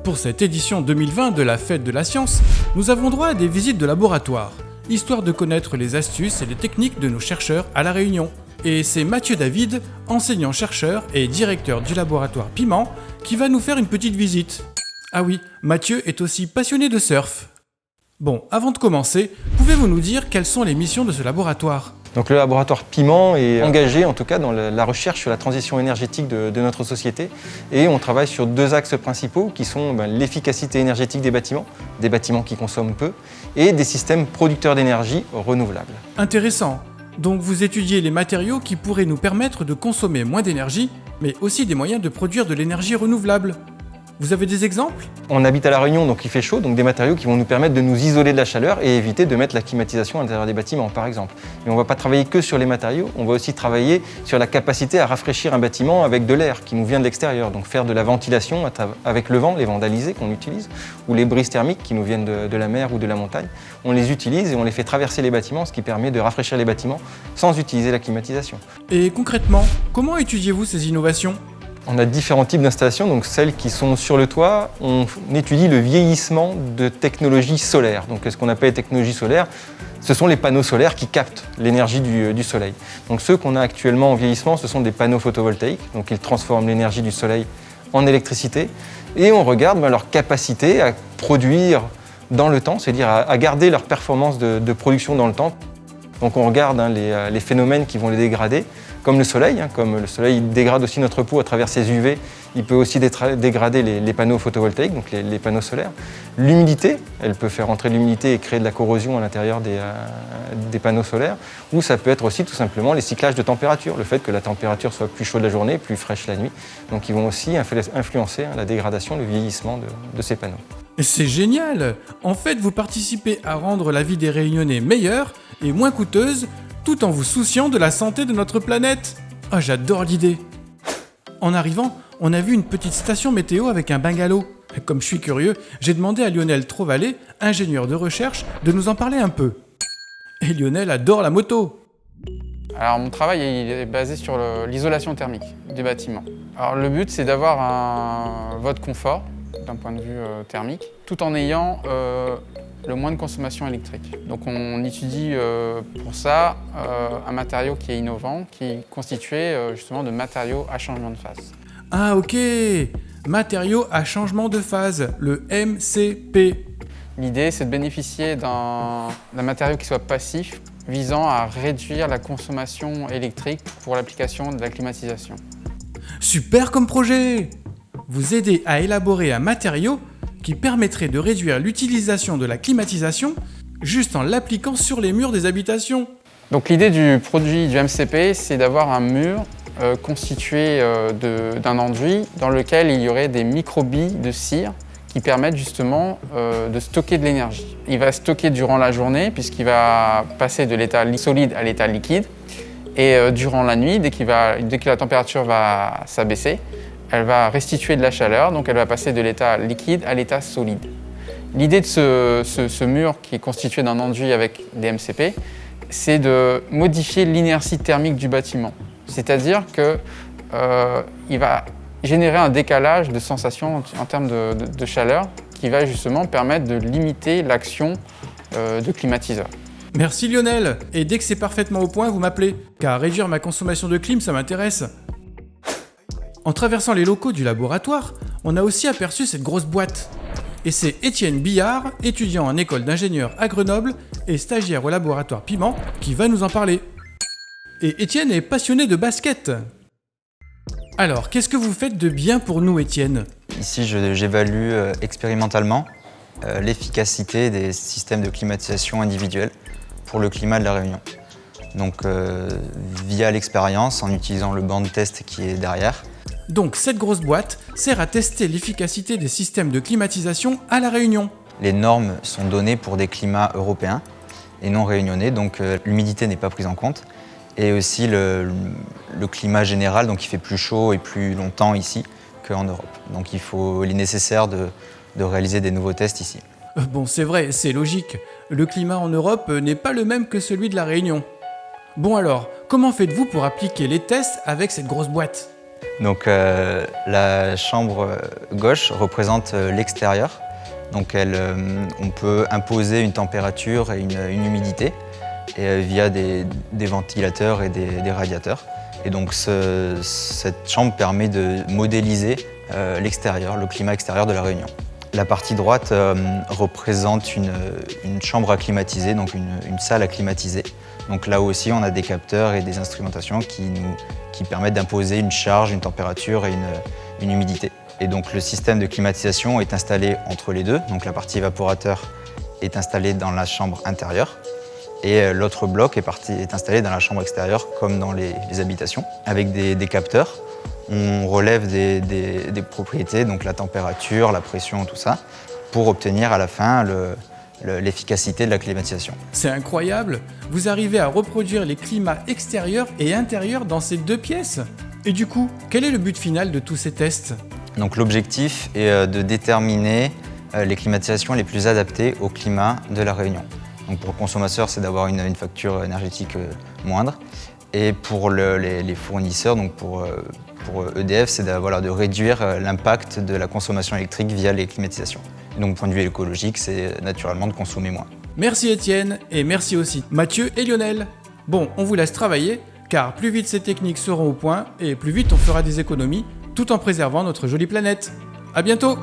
Pour cette édition 2020 de la Fête de la Science, nous avons droit à des visites de laboratoire, histoire de connaître les astuces et les techniques de nos chercheurs à La Réunion. Et c'est Mathieu David, enseignant-chercheur et directeur du laboratoire Piment, qui va nous faire une petite visite. Ah oui, Mathieu est aussi passionné de surf. Bon, avant de commencer, pouvez-vous nous dire quelles sont les missions de ce laboratoire ? Donc le laboratoire Piment est engagé en tout cas dans la recherche sur la transition énergétique de notre société et on travaille sur deux axes principaux qui sont l'efficacité énergétique des bâtiments qui consomment peu et des systèmes producteurs d'énergie renouvelables. Intéressant. Donc vous étudiez les matériaux qui pourraient nous permettre de consommer moins d'énergie, mais aussi des moyens de produire de l'énergie renouvelable. Vous avez des exemples ? On habite à La Réunion, donc il fait chaud, donc des matériaux qui vont nous permettre de nous isoler de la chaleur et éviter de mettre la climatisation à l'intérieur des bâtiments, par exemple. Et on ne va pas travailler que sur les matériaux, on va aussi travailler sur la capacité à rafraîchir un bâtiment avec de l'air qui nous vient de l'extérieur, donc faire de la ventilation avec le vent, les vents d'Alizé qu'on utilise, ou les brises thermiques qui nous viennent de la mer ou de la montagne. On les utilise et on les fait traverser les bâtiments, ce qui permet de rafraîchir les bâtiments sans utiliser la climatisation. Et concrètement, comment étudiez-vous ces innovations ? On a différents types d'installations, donc celles qui sont sur le toit, on étudie le vieillissement de technologies solaires. Donc ce qu'on appelle les technologies solaires, ce sont les panneaux solaires qui captent l'énergie du soleil. Donc ceux qu'on a actuellement en vieillissement, ce sont des panneaux photovoltaïques, donc ils transforment l'énergie du soleil en électricité. Et on regarde leur capacité à produire dans le temps, c'est-à-dire à garder leur performance de production dans le temps. Donc on regarde les phénomènes qui vont les dégrader, comme le soleil. Comme le soleil dégrade aussi notre peau à travers ses UV, il peut aussi dégrader les panneaux photovoltaïques, donc les panneaux solaires. L'humidité, elle peut faire entrer l'humidité et créer de la corrosion à l'intérieur des panneaux solaires. Ou ça peut être aussi tout simplement les cyclages de température, le fait que la température soit plus chaude la journée, plus fraîche la nuit. Donc ils vont aussi influencer la dégradation, le vieillissement de ces panneaux. Et c'est génial ! En fait, vous participez à rendre la vie des Réunionnais meilleure et moins coûteuse, tout en vous souciant de la santé de notre planète. Ah, j'adore l'idée. En arrivant, on a vu une petite station météo avec un bungalow. Comme je suis curieux, j'ai demandé à Lionel Trovalet, ingénieur de recherche, de nous en parler un peu. Et Lionel adore la moto. Alors mon travail il est basé sur l'isolation thermique du bâtiment. Alors le but c'est d'avoir votre confort d'un point de vue thermique, tout en ayant le moins de consommation électrique. Donc on étudie pour ça un matériau qui est innovant, qui est constitué justement de matériaux à changement de phase. Ah ok, matériaux à changement de phase, le MCP. L'idée c'est de bénéficier d'un matériau qui soit passif, visant à réduire la consommation électrique pour l'application de la climatisation. Super comme projet! Vous aidez à élaborer un matériau qui permettrait de réduire l'utilisation de la climatisation juste en l'appliquant sur les murs des habitations. Donc l'idée du produit du MCP, c'est d'avoir un mur constitué d'un enduit dans lequel il y aurait des microbilles de cire qui permettent justement de stocker de l'énergie. Il va stocker durant la journée puisqu'il va passer de l'état solide à l'état liquide et durant la nuit, dès que la température va s'abaisser, elle va restituer de la chaleur, donc elle va passer de l'état liquide à l'état solide. L'idée de ce mur qui est constitué d'un enduit avec des MCP, c'est de modifier l'inertie thermique du bâtiment. C'est-à-dire qu'il va générer un décalage de sensation en termes de chaleur qui va justement permettre de limiter l'action de climatiseur. Merci Lionel. Et dès que c'est parfaitement au point, vous m'appelez, car réduire ma consommation de clim, ça m'intéresse. En traversant les locaux du laboratoire, on a aussi aperçu cette grosse boîte. Et c'est Étienne Billard, étudiant en école d'ingénieur à Grenoble et stagiaire au laboratoire Piment, qui va nous en parler. Et Étienne est passionné de basket. Alors, qu'est-ce que vous faites de bien pour nous, Étienne ? Ici, j'évalue expérimentalement l'efficacité des systèmes de climatisation individuels pour le climat de La Réunion. Donc, via l'expérience, en utilisant le banc de test qui est derrière. Donc, cette grosse boîte sert à tester l'efficacité des systèmes de climatisation à La Réunion. Les normes sont données pour des climats européens et non réunionnais, donc l'humidité n'est pas prise en compte. Et aussi le climat général, donc il fait plus chaud et plus longtemps ici qu'en Europe. Donc il est nécessaire de réaliser des nouveaux tests ici. Bon, c'est vrai, c'est logique. Le climat en Europe n'est pas le même que celui de La Réunion. Bon alors, comment faites-vous pour appliquer les tests avec cette grosse boîte ? Donc la chambre gauche représente l'extérieur. Donc on peut imposer une température et une humidité via des ventilateurs et des radiateurs. Et donc cette chambre permet de modéliser l'extérieur, le climat extérieur de La Réunion. La partie droite représente une chambre à climatiser, donc une salle à climatiser. Donc là aussi, on a des capteurs et des instrumentations qui permettent d'imposer une charge, une température et une humidité. Et donc le système de climatisation est installé entre les deux. Donc la partie évaporateur est installée dans la chambre intérieure et l'autre bloc est installé dans la chambre extérieure comme dans les habitations avec des capteurs. On relève des propriétés, donc la température, la pression, tout ça, pour obtenir à la fin l'efficacité de la climatisation. C'est incroyable! Vous arrivez à reproduire les climats extérieurs et intérieurs dans ces deux pièces? Et du coup, quel est le but final de tous ces tests? Donc l'objectif est de déterminer les climatisations les plus adaptées au climat de La Réunion. Donc pour le consommateur, c'est d'avoir une facture énergétique moindre. Et pour les fournisseurs, donc pour EDF, c'est de réduire l'impact de la consommation électrique via les climatisations. Et donc, point de vue écologique, c'est naturellement de consommer moins. Merci Étienne, et merci aussi Mathieu et Lionel. Bon, on vous laisse travailler, car plus vite ces techniques seront au point, et plus vite on fera des économies, tout en préservant notre jolie planète. À bientôt!